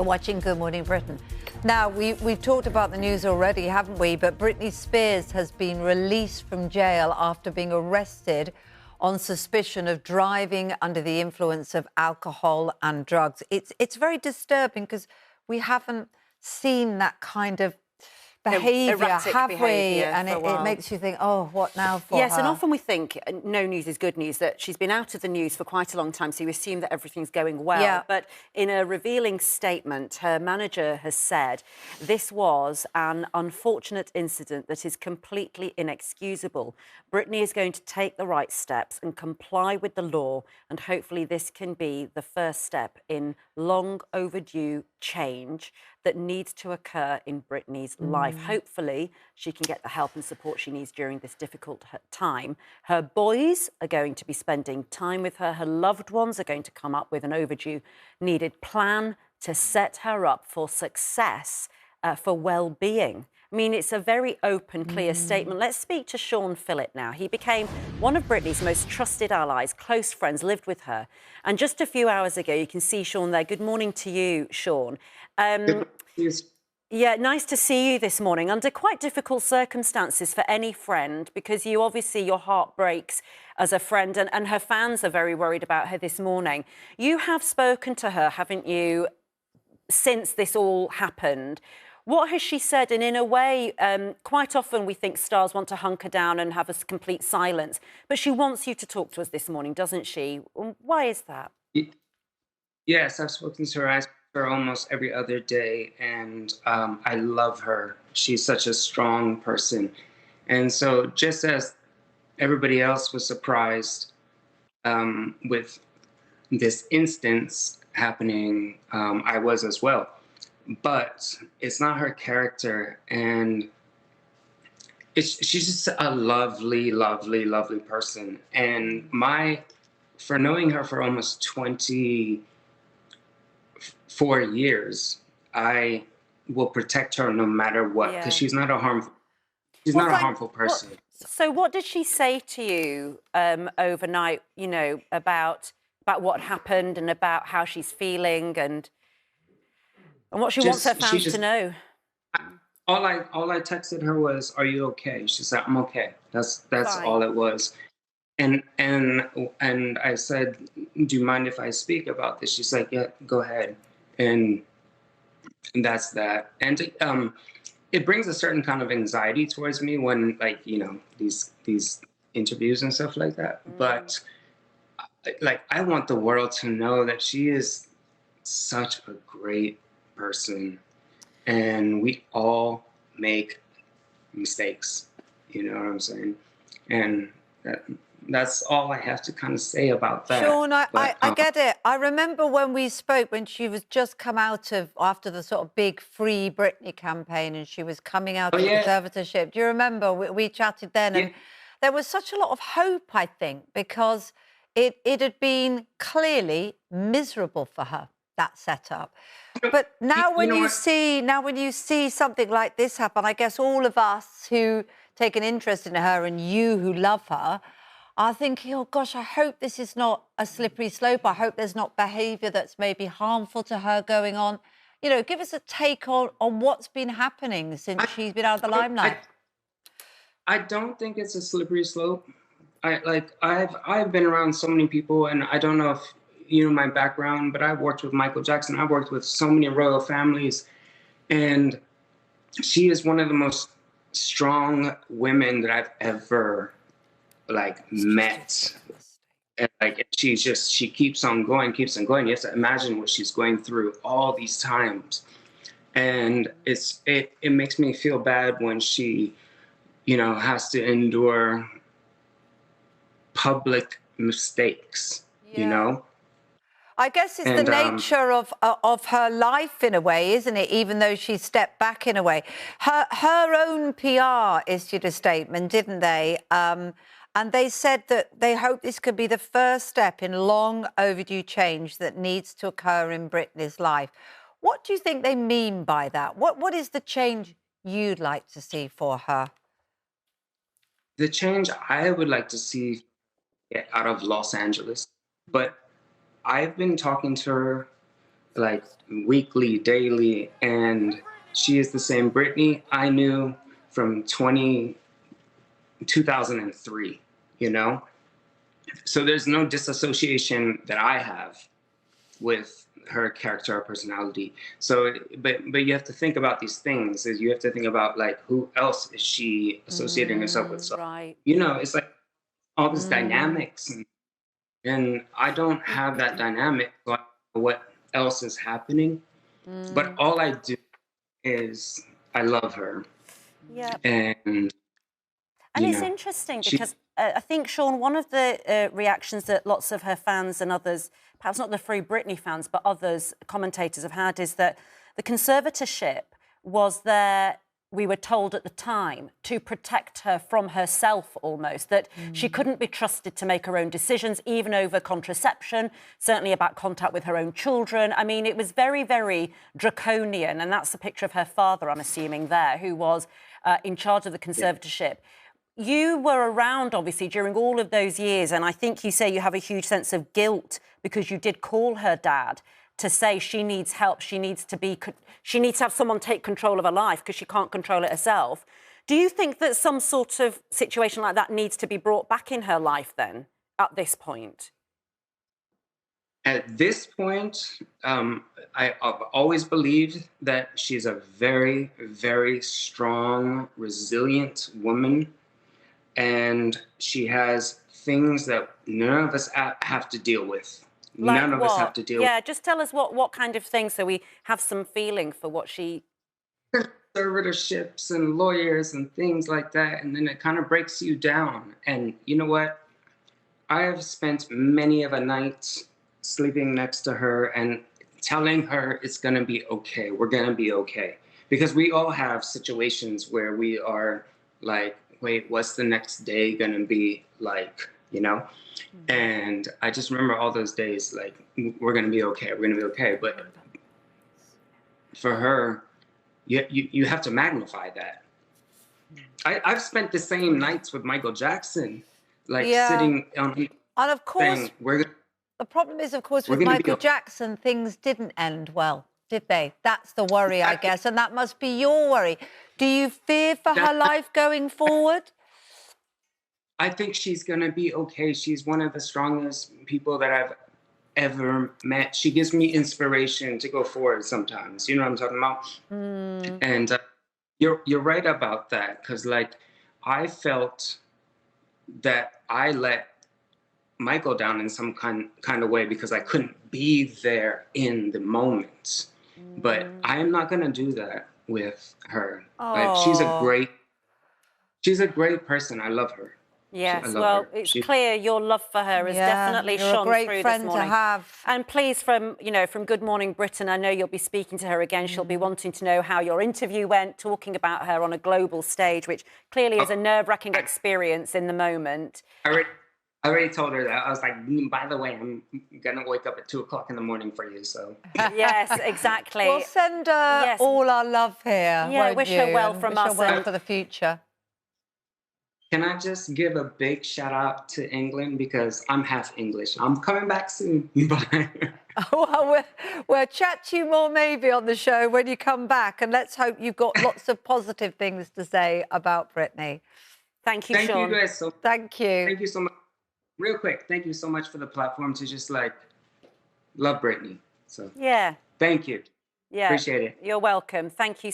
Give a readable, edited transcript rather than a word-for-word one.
Watching Good Morning Britain. Now, we've talked about the news already, haven't we? But Britney Spears has been released from jail after being arrested on suspicion of driving under the influence of alcohol and drugs. It's very disturbing because we haven't seen that kind of behaviour, have we? And it makes you think, oh, what now for her? Yes, and often we think no news is good news, that she's been out of the news for quite a long time, so you assume that everything's going well. Yeah. But in a revealing statement, her manager has said, this was an unfortunate incident that is completely inexcusable. Britney is going to take the right steps and comply with the law, and hopefully this can be the first step in long overdue change that needs to occur in Britney's life. Hopefully, she can get the help and support she needs during this difficult time. Her boys are going to be spending time with her. Her loved ones are going to come up with an overdue needed plan to set her up for success, for well-being. I mean, it's a very open, clear statement. Let's speak to Sean Phillip now. He became one of Britney's most trusted allies, close friends, lived with her. And just a few hours ago, you can see Sean there. Good morning to you, Sean. Yeah, nice to see you this morning under quite difficult circumstances for any friend, because you obviously, your heart breaks as a friend, and her fans are very worried about her this morning. You have spoken to her, haven't you, since this all happened? What has she said? And in a way, quite often we think stars want to hunker down and have a complete silence, but she wants you to talk to us this morning, doesn't she? Why is that? Yes, I've spoken to her. Her almost every other day, and I love her. She's such a strong person. And so just as everybody else was surprised with this instance happening, I was as well. But it's not her character, and she's just a lovely, lovely, lovely person. And for knowing her for almost 24 years, I will protect her no matter what, because she's not a harmful person. So what did she say to you overnight, you know, about what happened and about how she's feeling and what she wants her fans to know? All I texted her was, "Are you okay?" She said, "I'm okay." That's all it was. And I said, "Do you mind if I speak about this?" She's like, "Yeah, go ahead." And that's that. And it brings a certain kind of anxiety towards me when, like, you know, these interviews and stuff like that. But like, I want the world to know that she is such a great person, and we all make mistakes. You know what I'm saying? And that's all I have to kind of say about that. Sean, I get it. I remember when we spoke, when she was just come out of, after the sort of big Free Britney campaign, and she was coming out of conservatorship. Do you remember? We chatted then, and there was such a lot of hope, I think, because it had been clearly miserable for her, that setup. But now when you see something like this happen, I guess all of us who take an interest in her, and you who love her, are thinking, oh gosh, I hope this is not a slippery slope. I hope there's not behaviour that's maybe harmful to her going on. You know, give us a take on what's been happening since she's been out of the limelight. I don't think it's a slippery slope. I've been around so many people, and I don't know if you know my background, but I've worked with Michael Jackson. I've worked with so many royal families, and she is one of the most strong women that I've ever met. And she keeps on going. You have to imagine what she's going through all these times, and it makes me feel bad when she, you know, has to endure public mistakes. You know, I guess it's the nature of her life in a way, isn't it? Even though she stepped back in a way, her own PR issued a statement, didn't they? And they said that they hope this could be the first step in long overdue change that needs to occur in Britney's life. What do you think they mean by that? What is the change you'd like to see for her? The change I would like to see get out of Los Angeles, but I've been talking to her like weekly, daily, and she is the same Britney I knew from 2003, you know? So there's no disassociation that I have with her character or personality. So, but you have to think about these things. Is you have to think about like who else is she associating herself with? So, Right. you know, it's like all this dynamics, and I don't have that dynamic. So I don't know what else is happening, but all I do is I love her. Yeah. And it's interesting because I think, Sean, one of the reactions that lots of her fans and others, perhaps not the Free Britney fans, but others, commentators have had, is that the conservatorship was there, we were told at the time, to protect her from herself almost, that she couldn't be trusted to make her own decisions, even over contraception, certainly about contact with her own children. I mean, it was very, very draconian, and that's the picture of her father, I'm assuming, there, who was in charge of the conservatorship. You were around, obviously, during all of those years, and I think you say you have a huge sense of guilt because you did call her dad to say she needs help, she needs to have someone take control of her life because she can't control it herself. Do you think that some sort of situation like that needs to be brought back in her life then, at this point? At this point, I've always believed that she's a very, very strong, resilient woman. And she has things that none of us have to deal with. Like none of us have to deal with. Yeah, just tell us what kind of things so we have some feeling for what she... Conservatorships and lawyers and things like that. And then it kind of breaks you down. And you know what? I have spent many of a night sleeping next to her and telling her it's going to be okay. We're going to be okay. Because we all have situations where we are like, wait, what's the next day going to be like, you know? And I just remember all those days, like, we're going to be okay. We're going to be okay. But for her, you have to magnify that. I've spent the same nights with Michael Jackson, like sitting on... And of course, saying, the problem is, of course, with Michael Jackson, things didn't end well, did they? That's the worry, I guess, and that must be your worry. Do you fear for her life going forward? I think she's going to be okay. She's one of the strongest people that I've ever met. She gives me inspiration to go forward sometimes. You know what I'm talking about? And you're right about that, because, like, I felt that I let Michael down in some kind of way because I couldn't be there in the moment. But I am not going to do that with her. Like, she's a great person. I love her. Yes, well, it's clear your love for her has definitely shone through this morning. You're a great friend to have. And please, from Good Morning Britain, I know you'll be speaking to her again. She'll be wanting to know how your interview went, talking about her on a global stage, which clearly is a nerve-wracking experience in the moment. I already told her that. I was like, by the way, I'm going to wake up at 2 o'clock in the morning for you, so... Yes, exactly. We'll send her all our love here, yeah, wish her well from us. Wish her well for the future. Can I just give a big shout out to England, because I'm half English. I'm coming back soon. Bye. Well, we'll chat to you more maybe on the show when you come back, and let's hope you've got lots of positive things to say about Britney. Thank you, Sean. Thank you guys so much. Thank you. Thank you so much. Real quick, thank you so much for the platform to just, like, love Britney. So yeah, thank you. Yeah, appreciate it. You're welcome. Thank you.